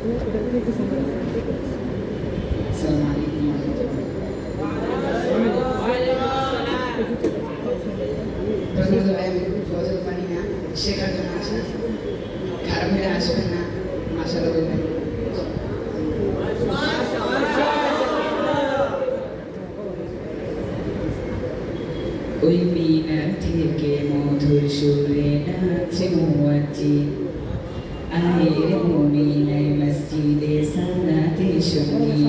আসসালামু আলাইকুম ওয়া রাহমাতুল্লাহ। প্রথমত ভাই আমি ফজল পানি না শেখার জন্য আসি, খারাপ হয়ে আসবেন না, মাশাআল্লাহ বলবেন। ওই মিনার থেকে মধুর সুরে নাচে মুয়াজ্জিন, আয় রে মুমিন আয় মসজিদে সালাতে সঙ্গী।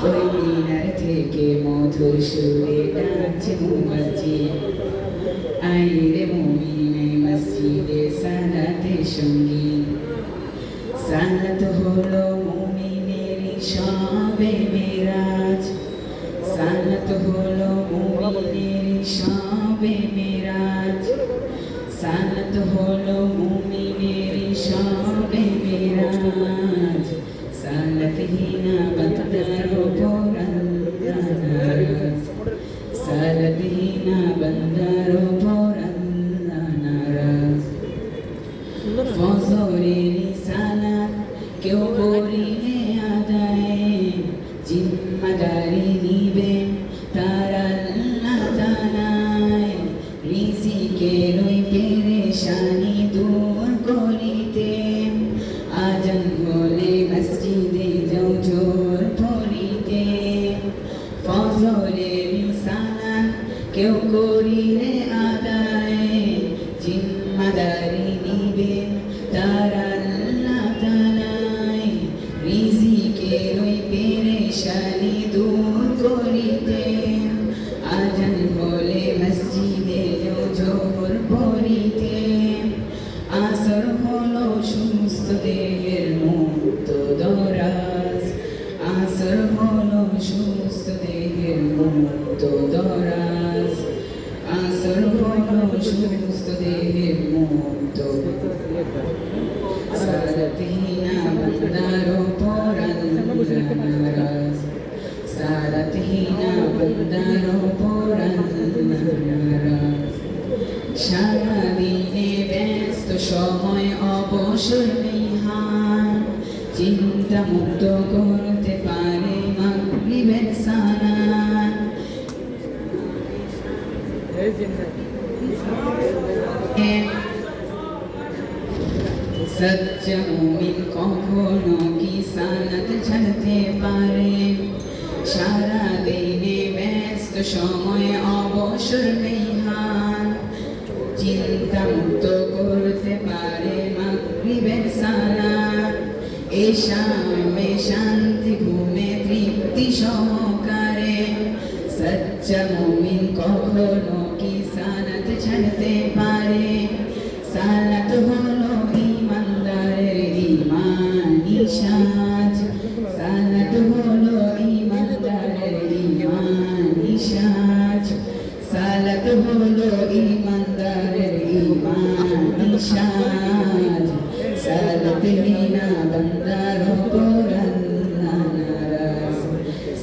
ওই মিনার থেকে মধুর সুরে নাচে মুয়াজ্জিন, আয় রে মুমিন আয় মসজিদে সালাতে সঙ্গী। সালাত হলো মুমিনের শবে মেরাজ, সালাত হলো মুমিনের শবে মেরাজ, সালাত হলো মুমিনের শবে মেরাজ। সালাত হিনা বান্দার উপর আল্লাহ নারাজ, সালাত হিনা বান্দার উপর আল্লাহ নারাজ। ফজরের সালাত কেউ করিলে আদায়, জিম্মাদারি নিবেন তার আল্লাহ তাআলাই। রিজিকের ওই পেরেশানি দূর করিতে, আজান হলে মসজিদে যাও জোর পড়িতে। ফজরের সালাত কেউ করিলে আদায়, জিম্মাদারি নিবেন তার আল্লাহ তাআলাই। রিজিকের ওই পেরেশানি দূর করিতে, আজান হলে মসজিদে যাও জোহর পড়িতে। আসর হলো সুস্থ দেহের মুক্ত দরাজ, আসর হলো সুস্থ দেহের মুক্ত দরাজ, আসর হলো সুস্থ দেহের মুক্ত। সালাত হিনা বান্দার উপর আল্লাহ নারাজ, সালাত হিনা বান্দার উপর আল্লাহ নারাজ। সারাদিনে ব্যস্ত সময় অবসর নেই হার, চিন্তা মুক্ত করতে পারে মাগরিবের সালাত। সচ্চা মুমিন কখনো কি সালাত ছাড়তে পারে? সারা দিনে ব্যস্ত সময় অবসর নেই হার, চিন্তা মুক্ত করতে পারে মাগরিবের সালাত। এশামে শান্তি ঘুমে তৃপ্তি সহকারে, সচ্চা মুমিন কখনো কি সালাত ছাড়তে পারে? সালাত হলো ইমানদারের ঈমানি সাজ, সালাত হলো ইমানদারের ঈমানি সাজ, সালাত হলো ইমানদারের ঈমানি সাজ। সালাত হিনা বান্দার উপর আল্লাহ নারাজ,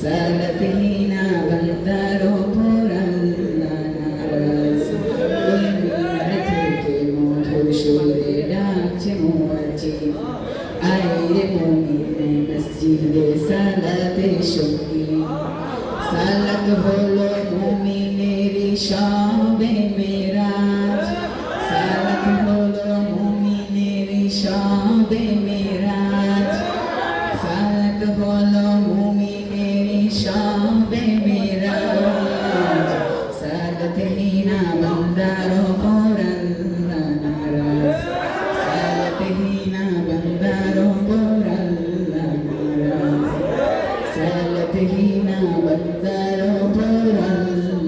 সালাত হিনা বান্দার উপর আল্লাহ নারাজ। ওই মিনার থেকে মধুর সুরে ডাকছে মুয়াজ্জিন, আয় রে মুমিন মসজিদে সালাতে সঙ্গী। সালাত হলো মুমিনের শবে মেরাজ, সালাত হলো মুমিনের শবে মেরাজ, সালাত হলো মুমিনের শবে মেরাজ। সালাত হিনা বান্দার উপর আল্লাহ নারাজ, সালাত হিনা বান্দার উপর আল্লাহ নারাজ, সালাত হিনা বান্দার উপর আল্লাহ